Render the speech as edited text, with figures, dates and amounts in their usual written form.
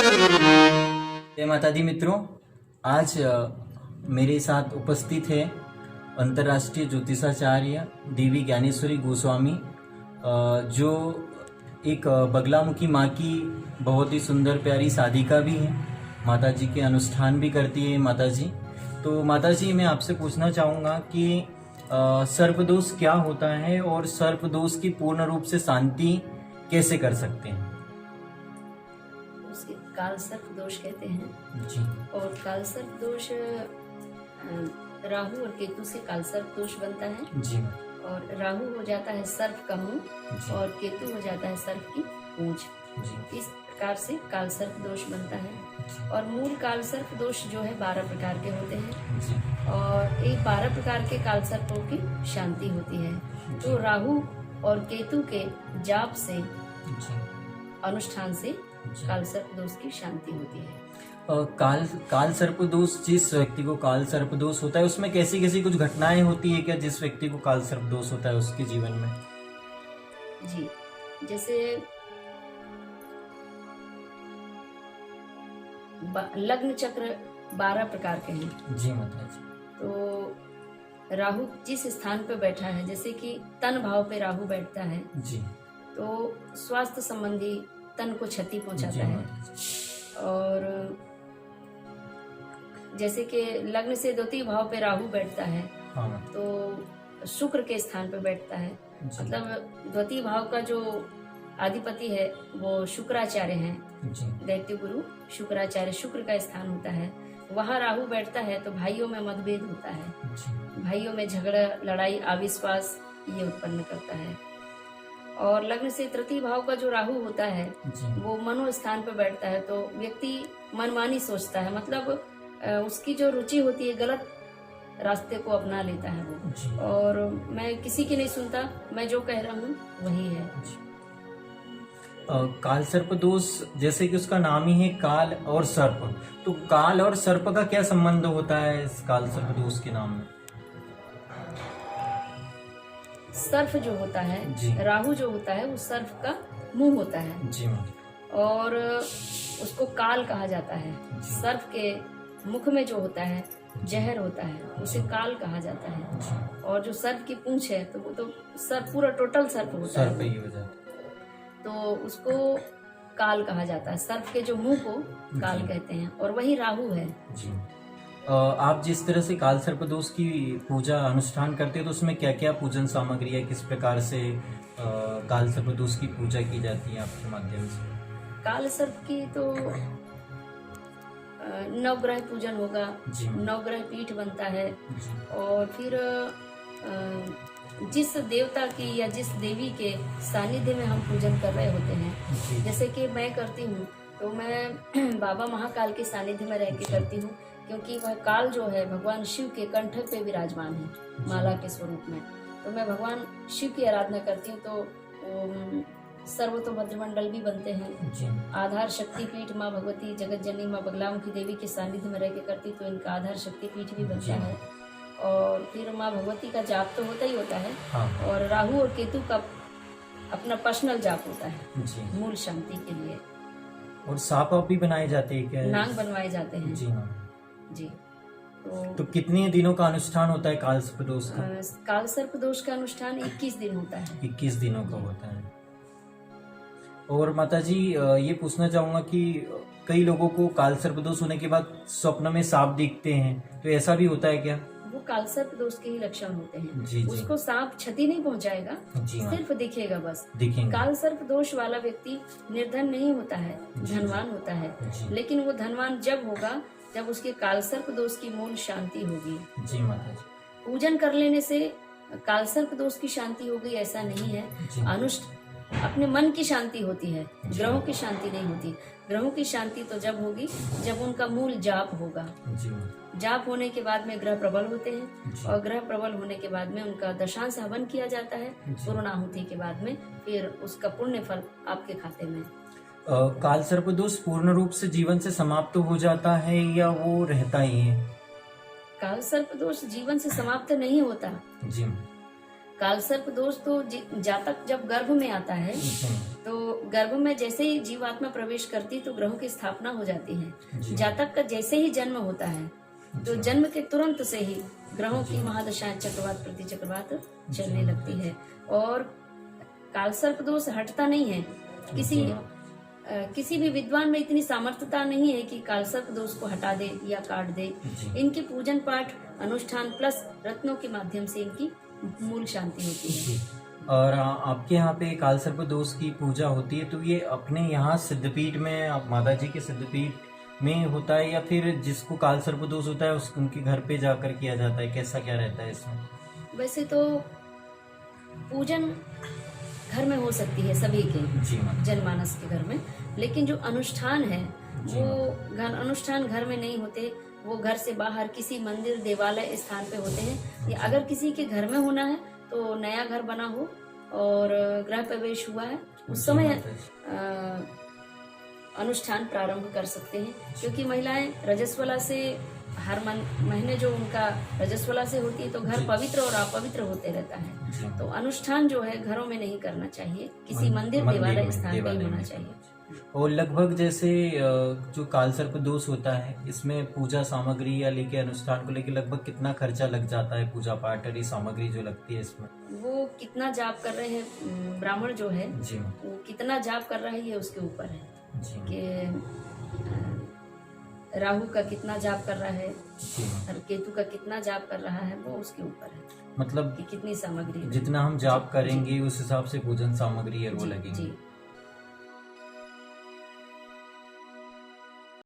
जय माता दी मित्रों, आज मेरे साथ उपस्थित है अंतर्राष्ट्रीय ज्योतिषाचार्य देवी ज्ञानेश्वरी गोस्वामी, जो एक बगलामुखी माँ की बहुत ही सुंदर प्यारी साधिका भी है। माता जी के अनुष्ठान भी करती है माता जी। तो माता जी, मैं आपसे पूछना चाहूँगा कि सर्पदोष क्या होता है और सर्पदोष की पूर्ण रूप से शांति कैसे कर सकते हैं? उसके काल सर्प दोष कहते हैं जी। और काल सर्प दोष राहु और केतु से काल सर्प दोष बनता है। जी। और राहु हो जाता है सर्प का मुंह और केतु हो जाता है सर्प की पूंछ। जी। इस प्रकार से काल सर्प दोष बनता है। और मूल काल सर्प दोष जो है 12 प्रकार के होते हैं। जी। और एक 12 प्रकार के काल सर्पों की शांति होती है। तो राहु और केतु के जाप से, अनुष्ठान से काल सर्प दोष की शांति होती है। काल सर्प दोष, जिस व्यक्ति को काल सर्प दोष होता है उसमें कैसी कैसी कुछ घटनाएं होती है क्या, जिस व्यक्ति को काल सर्प दोष होता है उसके जीवन में? जी, जैसे लग्न चक्र 12 प्रकार के हैं। जी माता जी। तो राहु जिस स्थान पे बैठा है, जैसे कि तन भाव पे राहु बैठता है जी। तो स्वास्थ्य संबंधी तन को क्षति पहुंचाता है। और जैसे कि लग्न से द्वितीय भाव पे राहु बैठता है, हाँ। तो शुक्र के स्थान पे बैठता है। मतलब द्वितीय भाव का जो अधिपति है वो शुक्राचार्य हैं। दैत्य गुरु शुक्राचार्य, शुक्र का स्थान होता है। वहाँ राहु बैठता है तो भाइयों में मतभेद होता है, भाइयों में झगड़ा, लड़ाई, अविश्वास ये उत्पन्न करता है। और लग्न से तृतीय भाव का जो राहु होता है वो मनो स्थान पर बैठता है तो व्यक्ति मनमानी सोचता है, मतलब उसकी जो रुचि होती है गलत रास्ते को अपना लेता है वो। और मैं किसी की नहीं सुनता, मैं जो कह रहा हूँ वही है। काल सर्प दोष, जैसे कि उसका नाम ही है काल और सर्प, तो काल और सर्प का क्या संबंध होता है इस काल सर्प दोष के नाम में? सर्प जो होता है, राहु जो होता है वो सर्प का मुंह होता है। जी। और उसको काल कहा जाता है। सर्प के मुख में जो होता है जहर होता है, उसे काल कहा जाता है। और जो सर्प की पूंछ है तो वो तो सर्प, पूरा टोटल सर्प होता है, ही हो जाता है। तो उसको काल कहा जाता है। सर्प के जो मुंह को काल कहते हैं और वही राहु है। जी। आप जिस तरह से काल सर्प दोष की पूजा अनुष्ठान करते हो तो उसमें क्या क्या पूजन सामग्री है, किस प्रकार से काल सर्प दोष की पूजा की जाती है आपके माध्यम से? काल सर्प की तो नवग्रह पूजन होगा, नवग्रह पीठ बनता है। और फिर जिस देवता की या जिस देवी के सानिध्य में हम पूजन कर रहे होते हैं, जैसे कि मैं करती हूँ तो मैं बाबा महाकाल के सानिध्य में रह के करती हूँ, क्योंकि वह काल जो है भगवान शिव के कंठ पे विराजमान है माला के स्वरूप में। तो मैं भगवान शिव की आराधना करती हूँ तो सर्वतोभद्र मंडल भी बनते हैं। आधार शक्ति पीठ माँ भगवती जगत जननी माँ बगलामुखी देवी के सानिध्य में रह के करती तो इनका आधार शक्ति पीठ भी बनता है। और फिर माँ भगवती का जाप तो होता ही होता है। हाँ। और राहु और केतु का अपना पर्सनल जाप होता है मूल शांति के लिए। और सांप भी बनाए जाते हैं क्या? नाग बनवाए जाते हैं। जी हाँ। जी। तो कितने दिनों का अनुष्ठान होता है काल सर्प दोष का? काल सर्प दोष का अनुष्ठान 21 दिन होता है। 21 दिनों का होता है। और माता जी, ये पूछना चाहूंगा कि कई लोगों को काल सर्प दोष होने के बाद स्वप्न में सांप दिखते हैं, तो ऐसा भी होता है क्या? वो काल सर्प दोष के ही लक्षण होते हैं। उसको सांप क्षति नहीं पहुंचाएगा, सिर्फ दिखेगा बस। काल सर्प दोष वाला व्यक्ति निर्धन नहीं होता है, धनवान होता है। लेकिन वो धनवान जब होगा जब उसके काल सर्प दोष की मूल शांति होगी। जी माता जी। पूजन कर लेने से काल सर्प दोष की शांति होगी ऐसा नहीं है। अपने मन की शांति होती है, ग्रहों की शांति नहीं होती। ग्रहों की शांति तो जब होगी जब उनका मूल जाप होगा। जाप होने के बाद में ग्रह प्रबल होते हैं और ग्रह प्रबल होने के बाद में उनका दशांश हवन किया जाता है। पूर्णाहुति के बाद में फिर उसका पुण्य फल आपके खाते में। काल सर्प दोष पूर्ण रूप से जीवन से समाप्त हो जाता है या वो रहता ही है? काल सर्प दोष जीवन से समाप्त नहीं होता। जी। काल सर्प दोष तो जातक जब गर्भ में आता है तो गर्भ में जैसे ही जीवात्मा प्रवेश करती तो ग्रहों की स्थापना हो जाती है। जी। जातक का जैसे ही जन्म होता है तो जन्म के तुरंत से ही ग्रहों की महादशाएं चक्रवात प्रति चक्रवात चलने लगती है और कालसर्प दोष हटता नहीं है। किसी भी विद्वान में इतनी सामर्थ्यता नहीं है कि कालसर्प दोष को हटा दे या काट दे। इनकी पूजन पाठ अनुष्ठान प्लस रत्नों के माध्यम से इनकी मूल शांति होती है। और आपके यहाँ पे कालसर्प दोष की पूजा होती है तो ये अपने यहाँ सिद्धपीठ में माता जी के सिद्धपीठ में होता है या फिर जिसको कालसर्प दोष होता है उनके घर पे जाकर किया जाता है, कैसा क्या रहता है इसमें? वैसे तो पूजन घर में हो सकती है सभी के जनमानस के घर में, लेकिन जो अनुष्ठान है वो अनुष्ठान घर में नहीं होते, वो घर से बाहर किसी मंदिर देवालय स्थान पे होते हैं। या अगर किसी के घर में होना है तो नया घर बना हो और गृह प्रवेश हुआ है उस समय अनुष्ठान प्रारंभ कर सकते हैं, क्योंकि महिलाएं रजस्वला से हर महीने जो उनका रजस्वला से होती है तो घर पवित्र और अपवित्र होते रहता है। तो अनुष्ठान जो है घरों में नहीं करना चाहिए, किसी मंदिर देवालय स्थान पे ही होना चाहिए। और लगभग जैसे जो कालसर्प दोष होता है इसमें पूजा सामग्री या लेके अनुष्ठान को लेके लगभग कितना खर्चा लग जाता है? पूजा पाठ और सामग्री जो लगती है इसमें वो कितना जाप कर रहे हैं ब्राह्मण जो है जी, वो कितना जाप कर रहा है ये उसके ऊपर है कि राहु का कितना जाप कर रहा है और केतु का कितना जाप कर रहा है, वो उसके ऊपर है। मतलब कि कितनी सामग्री, जितना हम जाप करेंगे उस हिसाब से पूजन सामग्री है वो लगेगी।